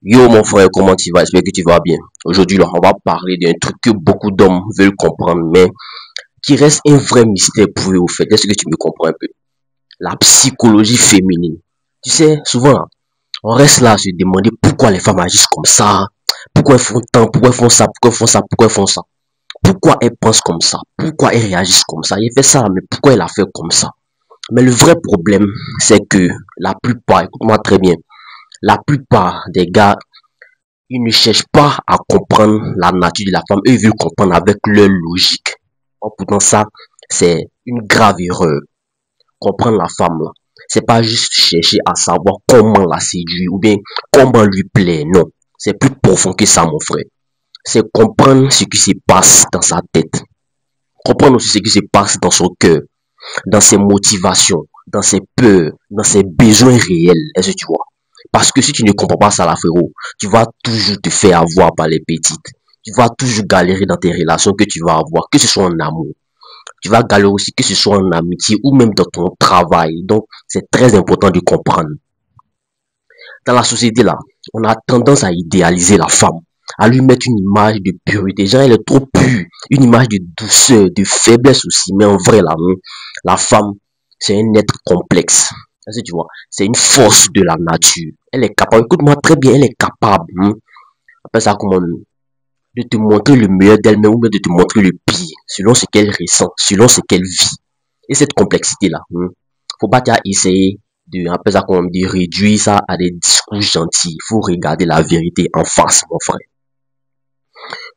Yo mon frère, comment tu vas? J'espère que tu vas bien. Aujourd'hui, là, on va parler d'un truc que beaucoup d'hommes veulent comprendre, mais qui reste un vrai mystère pour eux au fait. Est-ce que tu me comprends un peu? La psychologie féminine. Tu sais, souvent, là, on reste là à se demander pourquoi les femmes agissent comme ça, pourquoi elles font tant, pourquoi elles font ça, pourquoi elles font ça, pourquoi elles font ça. Pourquoi elles pensent comme ça, pourquoi elles réagissent comme ça. Il fait ça, mais pourquoi elle a fait comme ça? Mais le vrai problème, c'est que la plupart, écoute-moi très bien, la plupart des gars ils ne cherchent pas à comprendre la nature de la femme, eux ils veulent comprendre avec leur logique. Or, pourtant ça, c'est une grave erreur. Comprendre la femme là, c'est pas juste chercher à savoir comment la séduire ou bien comment lui plaire, non. C'est plus profond que ça mon frère. C'est comprendre ce qui se passe dans sa tête. Comprendre aussi ce qui se passe dans son cœur, dans ses motivations, dans ses peurs, dans ses besoins réels. Est-ce que tu vois? Parce que si tu ne comprends pas ça, là, frérot, tu vas toujours te faire avoir par les petites. Tu vas toujours galérer dans tes relations que tu vas avoir, que ce soit en amour. Tu vas galérer aussi, que ce soit en amitié ou même dans ton travail. Donc, c'est très important de comprendre. Dans la société, là, on a tendance à idéaliser la femme, à lui mettre une image de pureté. Genre, elle est trop pure. Une image de douceur, de faiblesse aussi. Mais en vrai, là, la femme, c'est un être complexe. Est-ce que tu vois? C'est une force de la nature. Elle est capable, écoute-moi très bien, elle est capable, appelle ça comment, de te montrer le meilleur d'elle-même ou bien de te montrer le pire, selon ce qu'elle ressent, selon ce qu'elle vit. Et cette complexité-là, faut pas essayer de, appelle ça comment, de réduire ça à des discours gentils. Il faut regarder la vérité en face, mon frère.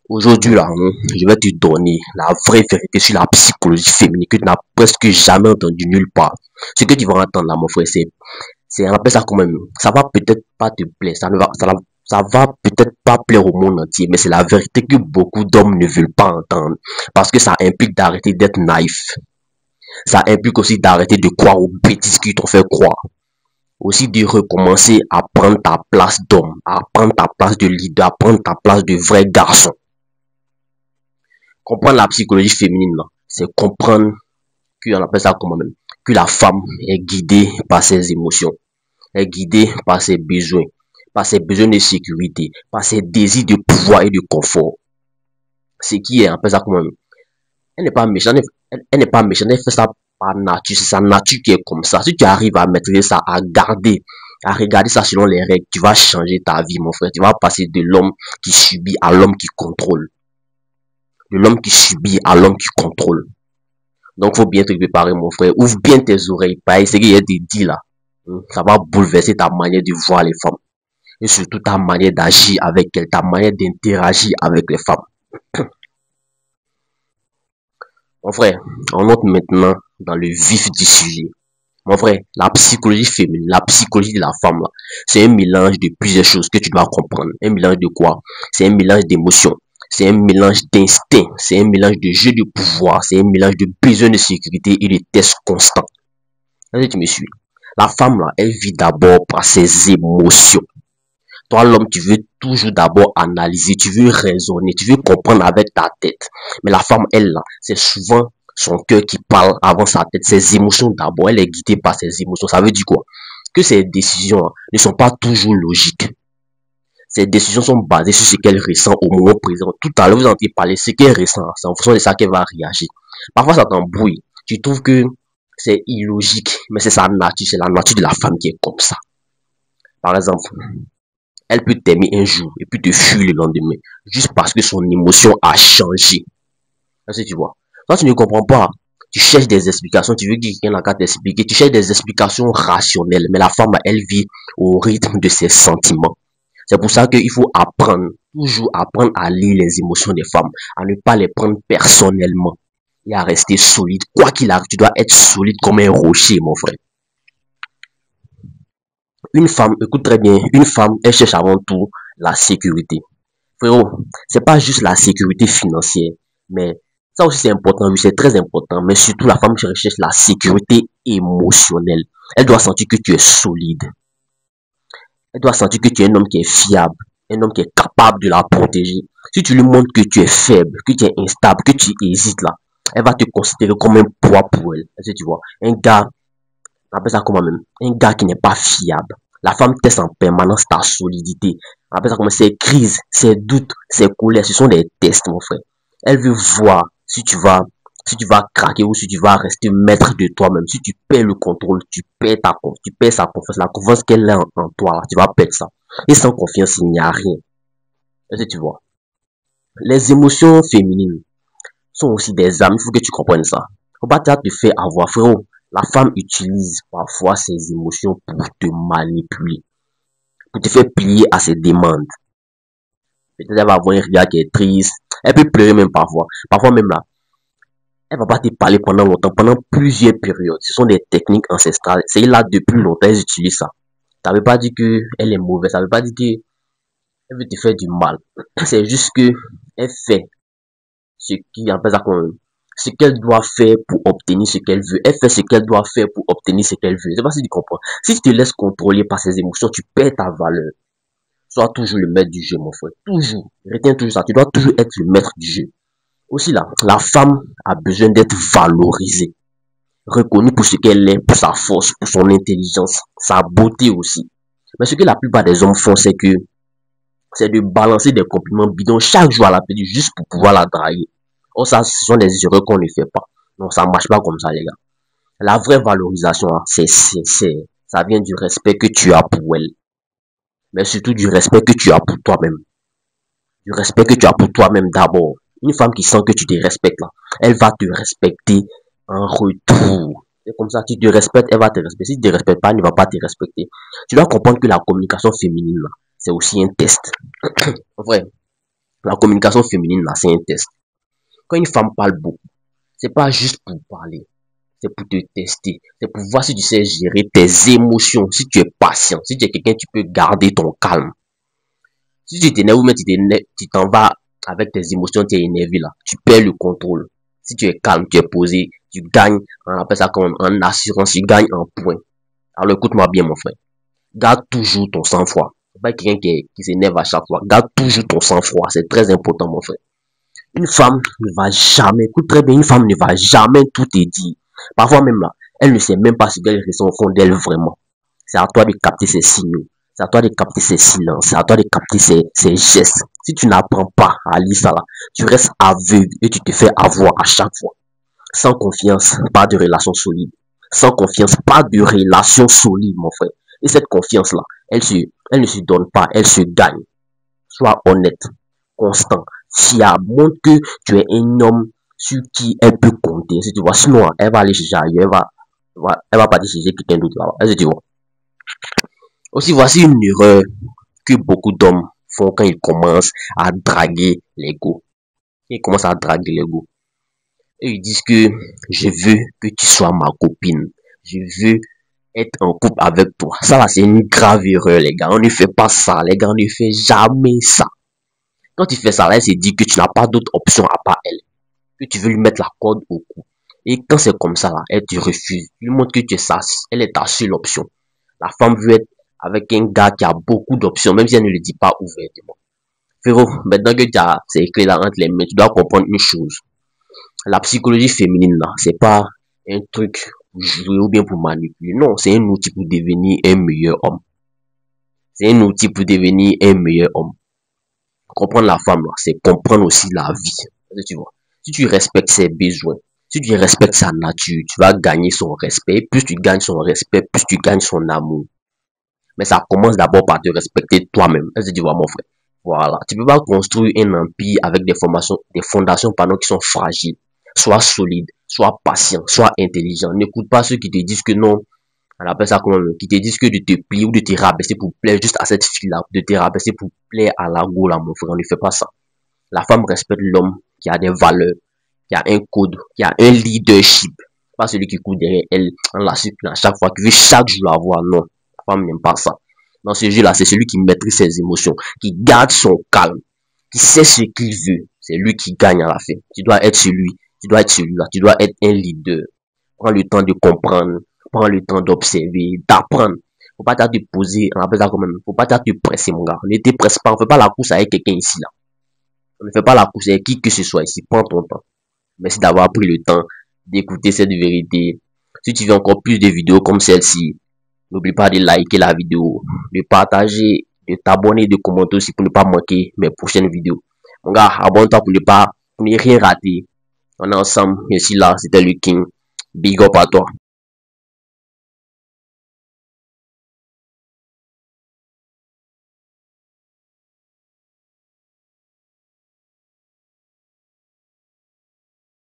Aujourd'hui, là, je vais te donner la vraie vérité sur la psychologie féminine que tu n'as presque jamais entendu nulle part. Ce que tu vas entendre là, mon frère, on appelle ça quand même, ça va peut-être pas te plaire, ça va peut-être pas plaire au monde entier, mais c'est la vérité que beaucoup d'hommes ne veulent pas entendre. Parce que ça implique d'arrêter d'être naïf. Ça implique aussi d'arrêter de croire aux bêtises qu'ils t'ont fait croire. Aussi de recommencer à prendre ta place d'homme, à prendre ta place de leader, à prendre ta place de vrai garçon. Comprendre la psychologie féminine, c'est comprendre qu'on appelle ça comment même, que la femme est guidée par ses émotions, est guidée par ses besoins de sécurité, par ses désirs de pouvoir et de confort. Ce qui est, appelle ça comment même, elle n'est pas méchante, elle n'est pas méchante, elle fait ça par nature, c'est sa nature qui est comme ça. Si tu arrives à maîtriser ça, à regarder ça selon les règles, tu vas changer ta vie, mon frère. Tu vas passer de l'homme qui subit à l'homme qui contrôle. De l'homme qui subit à l'homme qui contrôle. Donc, faut bien te préparer, mon frère. Ouvre bien tes oreilles. Pas essayer de dire là. Ça va bouleverser ta manière de voir les femmes. Et surtout ta manière d'agir avec elles, ta manière d'interagir avec les femmes. Mon frère, on entre maintenant dans le vif du sujet. Mon frère, la psychologie féminine, la psychologie de la femme, là, c'est un mélange de plusieurs choses que tu dois comprendre. Un mélange de quoi? C'est un mélange d'émotions. C'est un mélange d'instinct. C'est un mélange de jeu de pouvoir. C'est un mélange de besoin de sécurité et de tests constants. Est-ce que tu me suis? La femme, là, elle vit d'abord par ses émotions. Toi, l'homme, tu veux toujours d'abord analyser, tu veux raisonner, tu veux comprendre avec ta tête. Mais la femme, elle, là, c'est souvent son cœur qui parle avant sa tête. Ses émotions d'abord, elle est guidée par ses émotions. Ça veut dire quoi? Que ses décisions ne sont pas toujours logiques. Ses décisions sont basées sur ce qu'elle ressent au moment présent. Tout à l'heure, vous entendez parler, ce qu'elle ressent, c'est en fonction de ça qu'elle va réagir. Parfois, ça t'embrouille. Tu trouves que c'est illogique, mais c'est sa nature, c'est la nature de la femme qui est comme ça. Par exemple, elle peut t'aimer un jour et puis te fuir le lendemain, juste parce que son émotion a changé. Est-ce que tu vois? Toi, tu ne comprends pas. Tu cherches des explications, tu veux que quelqu'un n'a qu'à t'expliquer. Tu cherches des explications rationnelles, mais la femme, elle vit au rythme de ses sentiments. C'est pour ça qu'il faut apprendre, toujours apprendre à lire les émotions des femmes, à ne pas les prendre personnellement et à rester solide. Quoi qu'il arrive, tu dois être solide comme un rocher, mon frère. Une femme, écoute très bien, une femme, elle cherche avant tout la sécurité. Frérot, c'est pas juste la sécurité financière, mais ça aussi c'est important, oui, c'est très important, mais surtout la femme recherche la sécurité émotionnelle. Elle doit sentir que tu es solide. Elle doit sentir que tu es un homme qui est fiable, un homme qui est capable de la protéger. Si tu lui montres que tu es faible, que tu es instable, que tu hésites là, elle va te considérer comme un poids pour elle. Est-ce que tu vois? Un gars, on appelle ça comment même? Un gars qui n'est pas fiable. La femme teste en permanence ta solidité. On appelle ça comme ses crises, ses doutes, ses colères. Ce sont des tests, mon frère. Elle veut voir si tu vas craquer ou si tu vas rester maître de toi-même. Si tu perds le contrôle, tu perds sa confiance, la confiance qu'elle a en toi, là, tu vas perdre ça. Et sans confiance, il n'y a rien. Est-ce que tu vois? Les émotions féminines sont aussi des âmes. Il faut que tu comprennes ça. Faut pas te faire avoir, frérot. La femme utilise parfois ses émotions pour te manipuler, pour te faire plier à ses demandes. Peut-être elle va avoir un regard qui est triste. Elle peut pleurer même parfois. Parfois même là, elle va pas te parler pendant longtemps, pendant plusieurs périodes. Ce sont des techniques ancestrales. C'est là depuis longtemps, ils utilisent ça. Ça veut pas dire qu'elle est mauvaise. Ça veut pas dire qu'elle veut te faire du mal. C'est juste que elle fait ce qui appelle ça ce qu'elle doit faire pour obtenir ce qu'elle veut. Elle fait ce qu'elle doit faire pour obtenir ce qu'elle veut. Je sais pas si tu comprends. Si tu te laisses contrôler par ses émotions, tu perds ta valeur. Sois toujours le maître du jeu, mon frère. Toujours. Retiens toujours ça. Tu dois toujours être le maître du jeu. Aussi là, la femme a besoin d'être valorisée, reconnue pour ce qu'elle est, pour sa force, pour son intelligence, sa beauté aussi. Mais ce que la plupart des hommes font, c'est de balancer des compliments bidons chaque jour à la petite juste pour pouvoir la draguer. Oh, ça, ce sont des erreurs qu'on ne fait pas. Non, ça marche pas comme ça, les gars. La vraie valorisation, hein, ça vient du respect que tu as pour elle. Mais surtout du respect que tu as pour toi-même. Du respect que tu as pour toi-même d'abord. Une femme qui sent que tu te respectes là, elle va te respecter en retour. C'est comme ça, tu te respectes, elle va te respecter. Si tu te respectes pas, elle ne va pas te respecter. Tu dois comprendre que la communication féminine là, c'est aussi un test. En vrai, la communication féminine là, c'est un test. Quand une femme parle beaucoup, c'est pas juste pour parler, c'est pour te tester, c'est pour voir si tu sais gérer tes émotions, si tu es patient, si tu es quelqu'un, tu peux garder ton calme. Si tu t'énerves ou même tu t'en vas avec tes émotions, tu es énervé là, tu perds le contrôle. Si tu es calme, tu es posé, tu gagnes, on appelle ça comme en assurance, tu gagnes en points. Alors écoute-moi bien mon frère, garde toujours ton sang-froid. C'est pas quelqu'un qui s'énerve à chaque fois, garde toujours ton sang-froid, c'est très important mon frère. Une femme ne va jamais, écoute très bien, une femme ne va jamais tout te dire. Parfois même là, elle ne sait même pas ce qu'elle ressent au fond d'elle vraiment. C'est à toi de capter ses signaux. C'est à toi de capter ses silences. C'est à toi de capter ses gestes. Si tu n'apprends pas à lire ça là, tu restes aveugle et tu te fais avoir à chaque fois. Sans confiance, pas de relation solide. Sans confiance, pas de relation solide, mon frère. Et cette confiance-là, elle ne se donne pas, elle se gagne. Sois honnête, constant, fiable. Montre que tu es un homme sur qui elle peut compter. Si tu vois, sinon, elle va aller chercher ailleurs, elle va partir chercher quelqu'un d'autre là-bas. Est-ce que tu vois? Aussi, voici une erreur que beaucoup d'hommes font quand ils commencent à draguer l'ego. Ils commencent à draguer l'ego. Et ils disent que je veux que tu sois ma copine. Je veux être en couple avec toi. Ça là, c'est une grave erreur, les gars. On ne fait pas ça, les gars. On ne fait jamais ça. Quand tu fais ça, là, elle se dit que tu n'as pas d'autre option à part elle. Que tu veux lui mettre la corde au cou. Et quand c'est comme ça, là, elle te refuse. Tu lui montres que tu es ça. Elle est ta seule option. La femme veut être avec un gars qui a beaucoup d'options, même si elle ne le dit pas ouvertement. Frérot, maintenant que tu as ces clés là entre les mains, tu dois comprendre une chose. La psychologie féminine là, c'est pas un truc pour jouer ou bien pour manipuler. Non, c'est un outil pour devenir un meilleur homme. C'est un outil pour devenir un meilleur homme. Comprendre la femme là, c'est comprendre aussi la vie. Tu vois, si tu respectes ses besoins, si tu respectes sa nature, tu vas gagner son respect. Plus tu gagnes son respect, plus tu gagnes son amour. Mais ça commence d'abord par te respecter toi-même. Est-ce que tu vois, mon frère? Voilà. Tu peux pas construire un empire avec des fondations pardon, qui sont fragiles. Sois solide, sois patient, sois intelligent. N'écoute pas ceux qui te disent que non, on appelle ça comment, qui te disent que de te plier ou de te rabaisser pour plaire juste à cette fille-là, de te rabaisser pour plaire à la go là, mon frère. On ne fait pas ça. La femme respecte l'homme qui a des valeurs, qui a un code, qui a un leadership. Pas celui qui court derrière elle en la suppliant à chaque fois, qui veut chaque jour la voir. Non, la femme n'aime pas ça. Dans ce jeu-là, c'est celui qui maîtrise ses émotions, qui garde son calme, qui sait ce qu'il veut. C'est lui qui gagne à la fin. Tu dois être celui, tu dois être celui-là, tu dois être un leader. Prends le temps de comprendre, prends le temps d'observer, d'apprendre. Faut pas te poser, on appelle ça quand même, faut pas te presser, mon gars. Ne te presse pas, on fait pas la course avec quelqu'un ici, là. On ne fait pas la course avec qui que ce soit ici. Prends ton temps. Merci d'avoir pris le temps d'écouter cette vérité. Si tu veux encore plus de vidéos comme celle-ci, n'oublie pas de liker la vidéo, de partager, de t'abonner et de commenter aussi pour ne pas manquer mes prochaines vidéos. Mon gars, abonne-toi pour ne rien rater. On est ensemble. Merci là, c'était le King. Big up à toi.